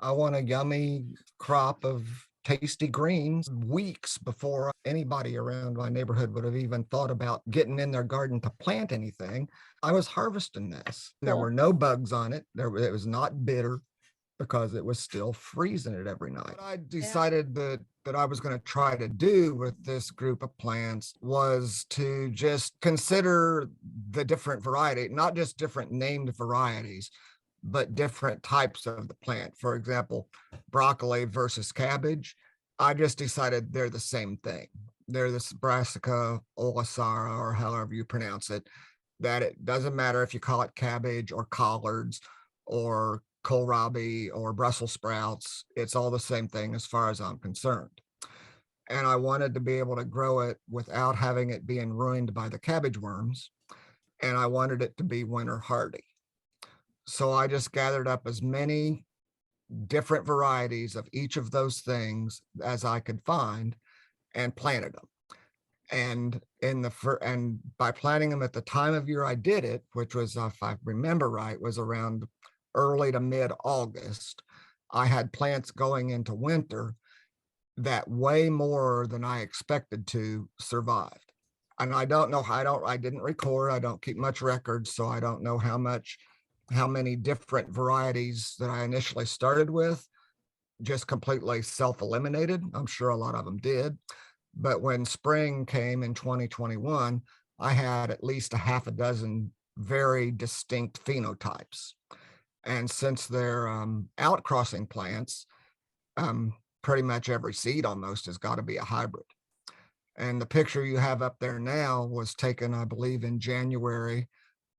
I want a yummy crop of tasty greens weeks before anybody around my neighborhood would have even thought about getting in their garden to plant anything. I was harvesting this. There Cool. were no bugs on it. It was not bitter because it was still freezing it every night. What I Yeah. decided that I was going to try to do with this group of plants was to just consider the different variety, not just different named varieties, but different types of the plant. For example, broccoli versus cabbage. I just decided they're the same thing. They're this Brassica olisara, or however you pronounce it, that it doesn't matter if you call it cabbage or collards or kohlrabi or Brussels sprouts. It's all the same thing as far as I'm concerned. And I wanted to be able to grow it without having it being ruined by the cabbage worms. And I wanted it to be winter hardy. So I just gathered up as many different varieties of each of those things as I could find and planted them. And by planting them at the time of year I did it, which was, if I remember right, was around early to mid August, I had plants going into winter that way more than I expected to survived. And I don't know, I didn't record, I don't keep much records, so I don't know how many different varieties that I initially started with just completely self-eliminated. I'm sure a lot of them did. But when spring came in 2021, I had at least a half a dozen very distinct phenotypes. And since they're outcrossing plants, pretty much every seed almost has got to be a hybrid. And the picture you have up there now was taken, I believe, in January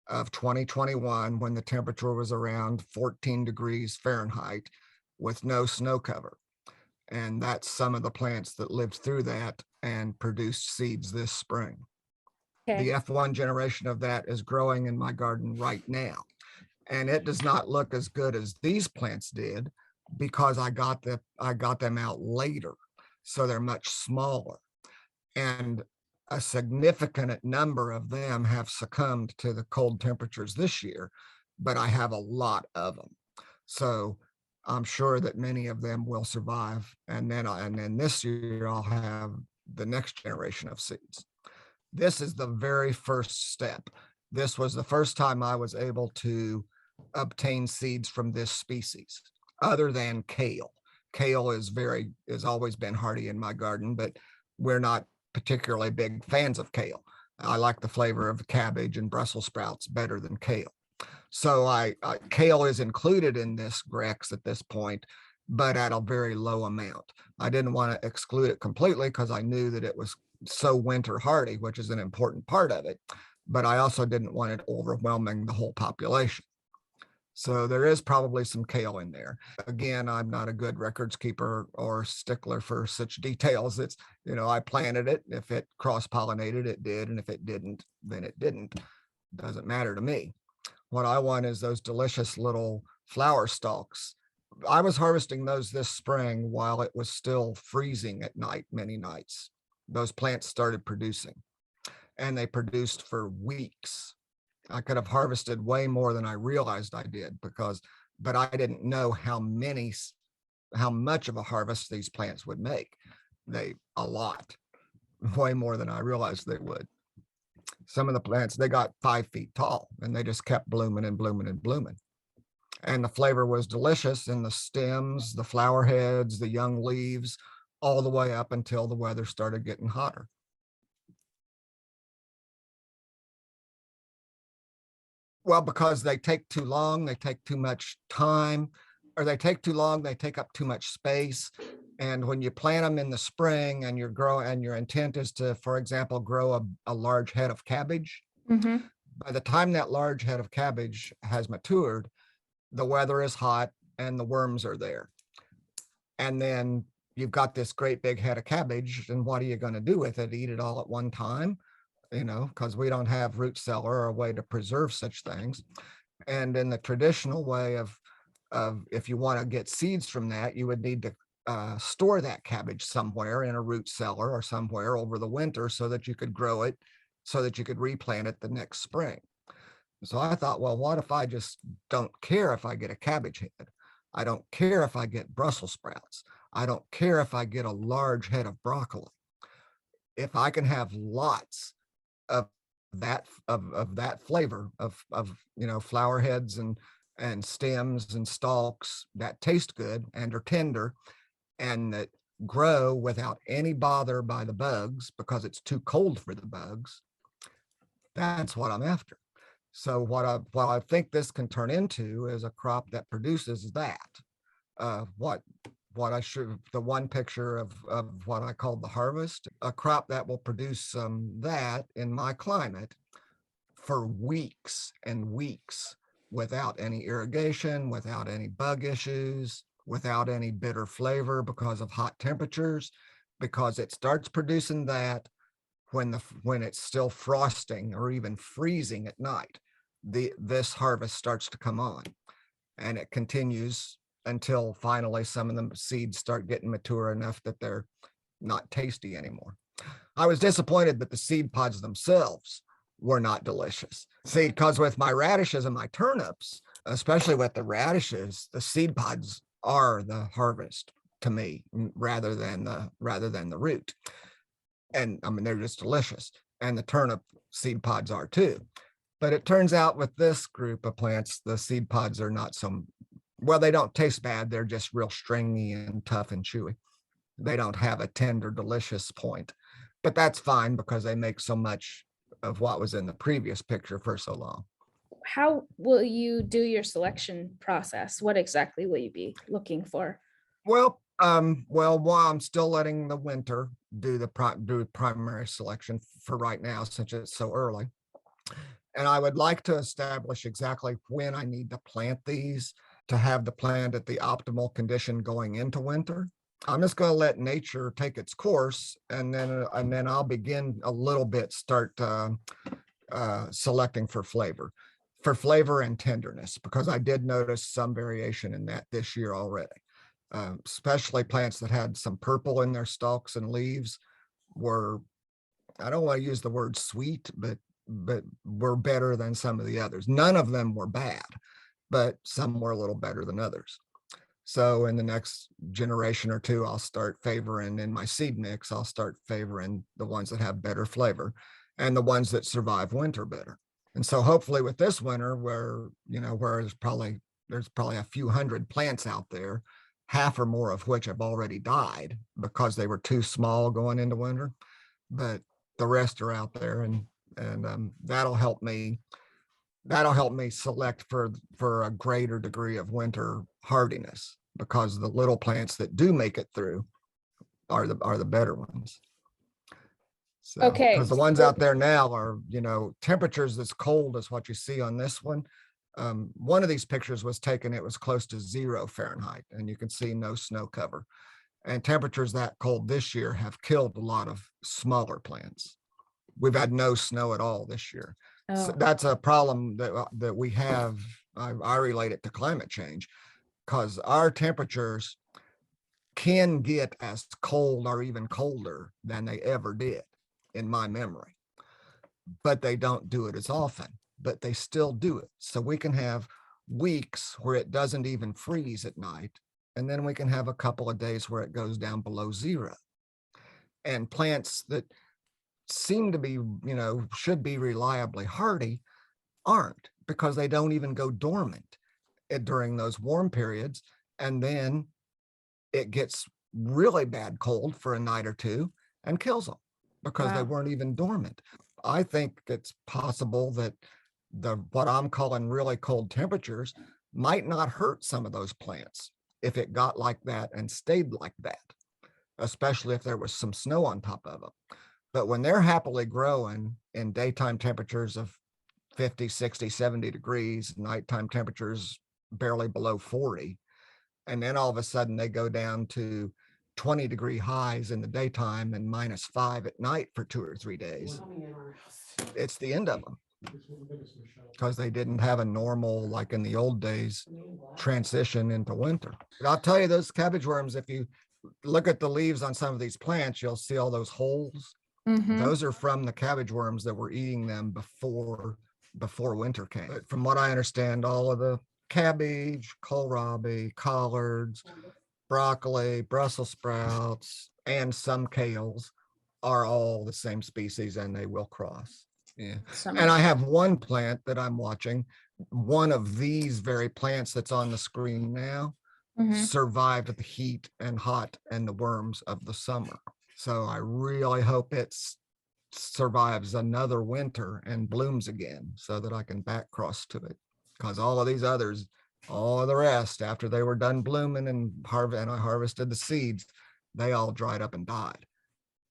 of 2021 when the temperature was around 14 degrees Fahrenheit with no snow cover. And that's some of the plants that lived through that and produced seeds this spring. Okay. The F1 generation of that is growing in my garden right now. And it does not look as good as these plants did because I got them out later. So they're much smaller. And a significant number of them have succumbed to the cold temperatures this year, but I have a lot of them. So I'm sure that many of them will survive. And then this year I'll have the next generation of seeds. This is the very first step. This was the first time I was able to obtain seeds from this species, other than kale. Kale is always been hardy in my garden, but we're not particularly big fans of kale. I like the flavor of cabbage and Brussels sprouts better than kale. So kale is included in this Grex at this point, but at a very low amount. I didn't want to exclude it completely because I knew that it was so winter hardy, which is an important part of it. But I also didn't want it overwhelming the whole population. So there is probably some kale in there. Again, I'm not a good records keeper or stickler for such details. It's, I planted it. If it cross-pollinated, it did. And if it didn't, then it didn't. Doesn't matter to me. What I want is those delicious little flower stalks. I was harvesting those this spring while it was still freezing at night, many nights. Those plants started producing, and they produced for weeks. I could have harvested way more than I realized I did but I didn't know how much of a harvest these plants would make. A lot, way more than I realized they would. Some of the plants, they got 5 feet tall and they just kept blooming and blooming and blooming. And the flavor was delicious in the stems, the flower heads, the young leaves, all the way up until the weather started getting hotter. Well, because they take too long, they take too much time, or they take too long, they take up too much space. And when you plant them in the spring and your intent is to, for example, grow a large head of cabbage, by the time that large head of cabbage has matured, the weather is hot and the worms are there. And then you've got this great big head of cabbage, and what are you going to do with it? Eat it all at one time? Because we don't have root cellar or a way to preserve such things. And in the traditional way of if you want to get seeds from that, you would need to store that cabbage somewhere in a root cellar or somewhere over the winter so that you could grow it, so that you could replant it the next spring. So I thought, well, what if I just don't care if I get a cabbage head? I don't care if I get Brussels sprouts. I don't care if I get a large head of broccoli. If I can have lots of that flavor of flower heads and stems and stalks that taste good and are tender and that grow without any bother by the bugs because it's too cold for the bugs, that's what I'm after. So what I think this can turn into is a crop that produces that. What I should, the one picture of what I called the harvest, a crop that will produce that in my climate for weeks and weeks without any irrigation, without any bug issues, without any bitter flavor because of hot temperatures, because it starts producing that when it's still frosting or even freezing at night. This harvest starts to come on, and it continues until finally some of the seeds start getting mature enough that they're not tasty anymore. I was disappointed that the seed pods themselves were not delicious. See, because with my radishes and my turnips, especially with the radishes, the seed pods are the harvest to me rather than the root. And I mean, they're just delicious. And the turnip seed pods are too. But it turns out with this group of plants, the seed pods are not so, well, they don't taste bad. They're just real stringy and tough and chewy. They don't have a tender, delicious point. But that's fine because they make so much of what was in the previous picture for so long. How will you do your selection process? What exactly will you be looking for? Well, while I'm still letting the winter do primary selection for right now, since it's so early. And I would like to establish exactly when I need to plant these to have the plant at the optimal condition going into winter. I'm just going to let nature take its course, and then I'll begin a little bit start selecting for flavor and tenderness, because I did notice some variation in that this year already. Especially plants that had some purple in their stalks and leaves were, I don't want to use the word sweet, but were better than some of the others. None of them were bad, but some were a little better than others. So in the next generation or two, I'll start favoring in my seed mix, I'll start favoring the ones that have better flavor and the ones that survive winter better. And so hopefully with this winter, where there's probably a few hundred plants out there, half or more of which have already died because they were too small going into winter, but the rest are out there, and that'll help me select for a greater degree of winter hardiness, because the little plants that do make it through are the better ones. So, Okay. because the ones out there now are, temperatures as cold as what you see on this one. One of these pictures was taken, it was close to 0 Fahrenheit, and you can see no snow cover. And temperatures that cold this year have killed a lot of smaller plants. We've had no snow at all this year. So that's a problem that we have. I relate it to climate change, because our temperatures can get as cold or even colder than they ever did in my memory, but they don't do it as often, but they still do it. So we can have weeks where it doesn't even freeze at night, and then we can have a couple of days where it goes down below 0. And plants that seem to be, should be reliably hardy aren't, because they don't even go dormant during those warm periods. And then it gets really bad cold for a night or two and kills them because they weren't even dormant. I think it's possible that what I'm calling really cold temperatures might not hurt some of those plants if it got like that and stayed like that, especially if there was some snow on top of them. But when they're happily growing in daytime temperatures of 50, 60, 70 degrees, nighttime temperatures barely below 40, and then all of a sudden they go down to 20-degree highs in the daytime and -5 at night for 2 or 3 days, it's the end of them, because they didn't have a normal, like in the old days, transition into winter. But I'll tell you, those cabbage worms, if you look at the leaves on some of these plants, you'll see all those holes. Those are from the cabbage worms that were eating them before winter came. But from what I understand, all of the cabbage, kohlrabi, collards, broccoli, Brussels sprouts, and some kales are all the same species and they will cross. Yeah. Summer. And I have one plant that I'm watching. One of these very plants that's on the screen now Mhm. survived the heat and hot and the worms of the summer. So I really hope it survives another winter and blooms again so that I can back cross to it. Because all of these others, all of the rest, after they were done blooming and I harvested the seeds, they all dried up and died.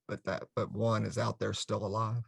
But one is out there still alive.